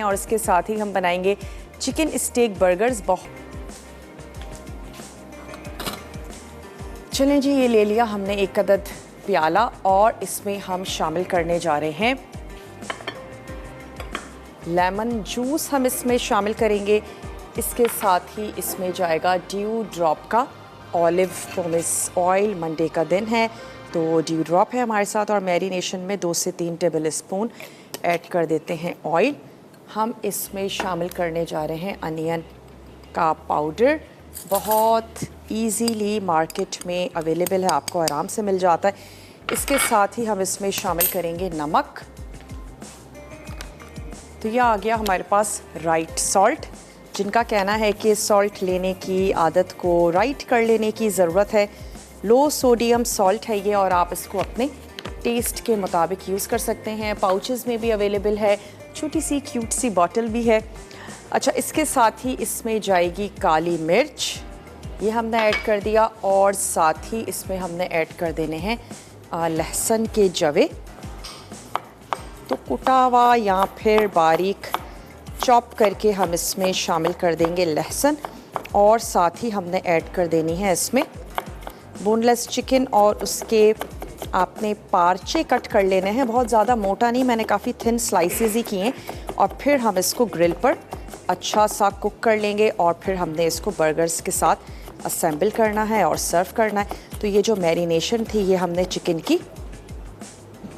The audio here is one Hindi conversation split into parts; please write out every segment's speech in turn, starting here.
और इसके साथ ही हम बनाएंगे चिकन स्टेक बर्गर्स। चलें जी, ये ले लिया हमने एक अदद प्याला और इसमें हम शामिल करने जा रहे हैं लेमन जूस। हम इसमें शामिल करेंगे, इसके साथ ही इसमें जाएगा ड्यू ड्रॉप का ऑलिव पोमेस ऑयल। मंडे का दिन है तो ड्यू ड्रॉप है हमारे साथ और मैरिनेशन में 2 से 3 टेबल स्पून ऐड कर देते हैं ऑयल। हम इसमें शामिल करने जा रहे हैं अनियन का पाउडर। बहुत इजीली मार्केट में अवेलेबल है, आपको आराम से मिल जाता है। इसके साथ ही हम इसमें शामिल करेंगे नमक। तो यह आ गया हमारे पास राइट सॉल्ट। जिनका कहना है कि सॉल्ट लेने की आदत को राइट कर लेने की ज़रूरत है, लो सोडियम सॉल्ट है ये और आप इसको अपने टेस्ट के मुताबिक यूज़ कर सकते हैं। पाउचेस में भी अवेलेबल है, छोटी सी क्यूट सी बॉटल भी है। अच्छा, इसके साथ ही इसमें जाएगी काली मिर्च, ये हमने ऐड कर दिया और साथ ही इसमें हमने ऐड कर देने हैं लहसुन के जवे। तो कुटा हुआ या फिर बारीक चॉप करके हम इसमें शामिल कर देंगे लहसुन और साथ ही हमने ऐड कर देनी है इसमें बोनलेस चिकन और उसके आपने पार्चे कट कर लेने हैं, बहुत ज़्यादा मोटा नहीं, मैंने काफ़ी थिन स्लाइसेस ही किए। और फिर हम इसको ग्रिल पर अच्छा सा कुक कर लेंगे और फिर हमने इसको बर्गर्स के साथ असेंबल करना है और सर्व करना है। तो ये जो मैरिनेशन थी ये हमने चिकन की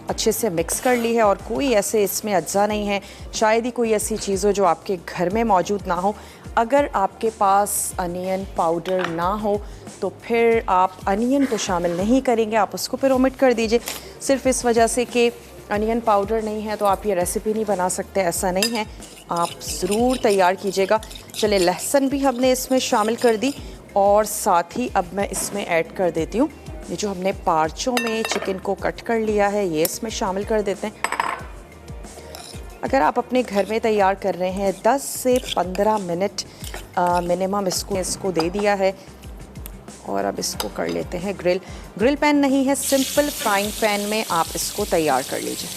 अच्छे से मिक्स कर ली है और कोई ऐसे इसमें अज्जा नहीं है, शायद ही कोई ऐसी चीज़ हो जो आपके घर में मौजूद ना हो। अगर आपके पास अनियन पाउडर ना हो तो फिर आप अनियन को शामिल नहीं करेंगे, आप उसको फिर ओमिट कर दीजिए। सिर्फ इस वजह से कि अनियन पाउडर नहीं है तो आप ये रेसिपी नहीं बना सकते, ऐसा नहीं है, आप ज़रूर तैयार कीजिएगा। चले, लहसुन भी हमने इसमें शामिल कर दी और साथ ही अब मैं इसमें ऐड कर देती हूँ ये जो हमने पार्चों में चिकन को कट कर लिया है, ये इसमें शामिल कर देते हैं। अगर आप अपने घर में तैयार कर रहे हैं 10 से 15 मिनट मिनिमम इसको दे दिया है और अब इसको कर लेते हैं ग्रिल। ग्रिल पैन नहीं है, सिंपल फ्राइंग पैन में आप इसको तैयार कर लीजिए।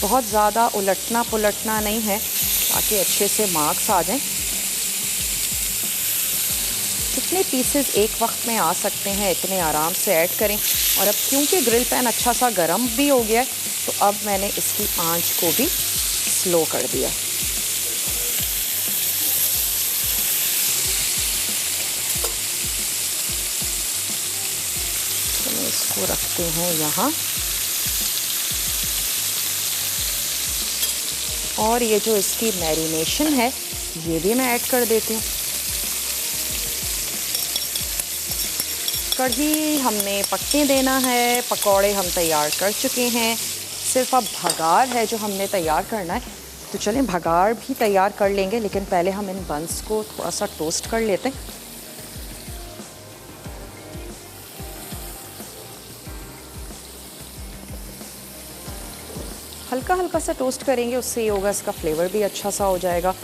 बहुत ज़्यादा उलटना पुलटना नहीं है ताकि अच्छे से मार्क्स आ जाएं। कितने पीसेस एक वक्त में आ सकते हैं इतने आराम से ऐड करें। और अब क्योंकि ग्रिल पैन अच्छा सा गर्म भी हो गया है तो अब मैंने इसकी आंच को भी स्लो कर दिया। चलो इसको रखते हैं यहाँ और ये जो इसकी मैरिनेशन है ये भी मैं ऐड कर देती हूँ। कढ़ी हमने पकने देना है, पकौड़े हम तैयार कर चुके हैं, सिर्फ अब भगार है जो हमने तैयार करना है। तो चलें भगार भी तैयार कर लेंगे, लेकिन पहले हम इन बंस को थोड़ा सा टोस्ट कर लेते हैं। हल्का हल्का सा टोस्ट करेंगे, उससे ये होगा इसका फ्लेवर भी अच्छा सा हो जाएगा।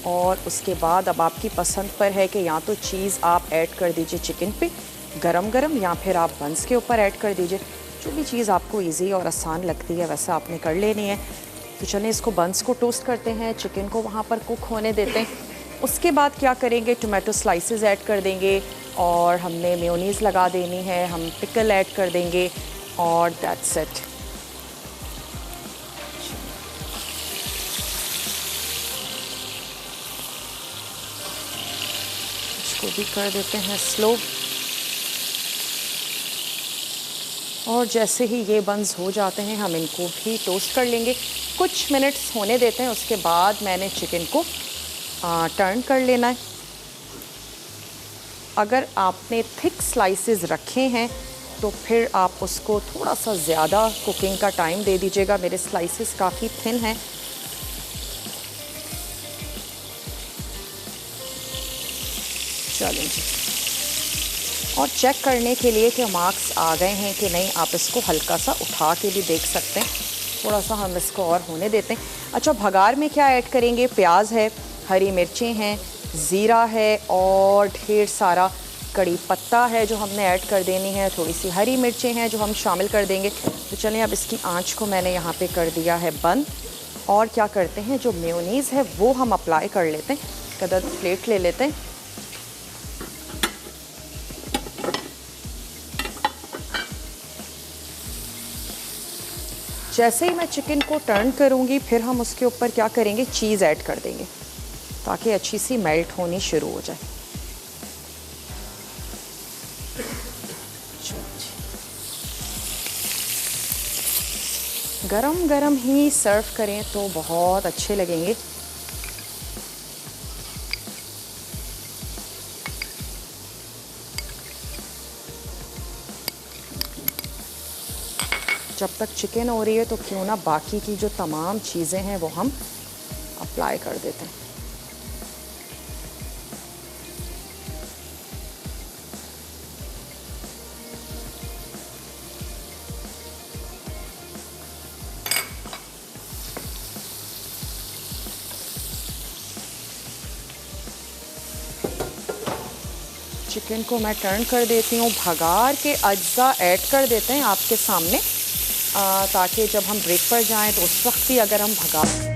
और उसके बाद अब आपकी पसंद पर है कि या तो चीज़ आप ऐड कर दीजिए चिकन पे गरम गरम या फिर आप बंस के ऊपर ऐड कर दीजिए। जो भी चीज़ आपको इजी और आसान लगती है वैसा आपने कर लेनी है। तो चलें इसको बंस को टोस्ट करते हैं, चिकन को वहाँ पर कुक होने देते हैं। उसके बाद क्या करेंगे, टोमेटो स्लाइसेस ऐड कर देंगे और हमने मेयोनीज़ लगा देनी है, हम पिकल ऐड कर देंगे और दैट्स इट। इसको भी कर देते हैं स्लो और जैसे ही ये बंस हो जाते हैं हम इनको भी टोस्ट कर लेंगे। कुछ मिनट्स होने देते हैं, उसके बाद मैंने चिकन को टर्न कर लेना है। अगर आपने थिक स्लाइसेस रखे हैं तो फिर आप उसको थोड़ा सा ज़्यादा कुकिंग का टाइम दे दीजिएगा। मेरे स्लाइसेस काफ़ी थिन हैं। चलें जी, और चेक करने के लिए कि मार्क्स आ गए हैं कि नहीं, आप इसको हल्का सा उठा के भी देख सकते हैं। थोड़ा सा हम इसको और होने देते हैं। अच्छा, भगार में क्या ऐड करेंगे, प्याज है, हरी मिर्चें हैं, ज़ीरा है और ढेर सारा कड़ी पत्ता है जो हमने ऐड कर देनी है, थोड़ी सी हरी मिर्चें हैं जो हम शामिल कर देंगे। तो चलें अब इसकी आंच को मैंने यहाँ पे कर दिया है बंद, और क्या करते हैं जो मेयोनीज़ है वो हम अप्लाई कर लेते हैं। कदर प्लेट ले लेते हैं। जैसे ही मैं चिकन को टर्न करूँगी फिर हम उसके ऊपर क्या करेंगे, चीज़ ऐड कर देंगे ताकि अच्छी सी मेल्ट होनी शुरू हो जाए। गरम गरम ही सर्व करें तो बहुत अच्छे लगेंगे। जब तक चिकन हो रही है तो क्यों ना बाकी की जो तमाम चीज़ें हैं वो हम अप्लाई कर देते हैं। चिकन को मैं टर्न कर देती हूँ, भगार के अज्जा ऐड कर देते हैं आपके सामने, ताकि जब हम ब्रेक पर जाएं तो उस वक्त भी अगर हम भगा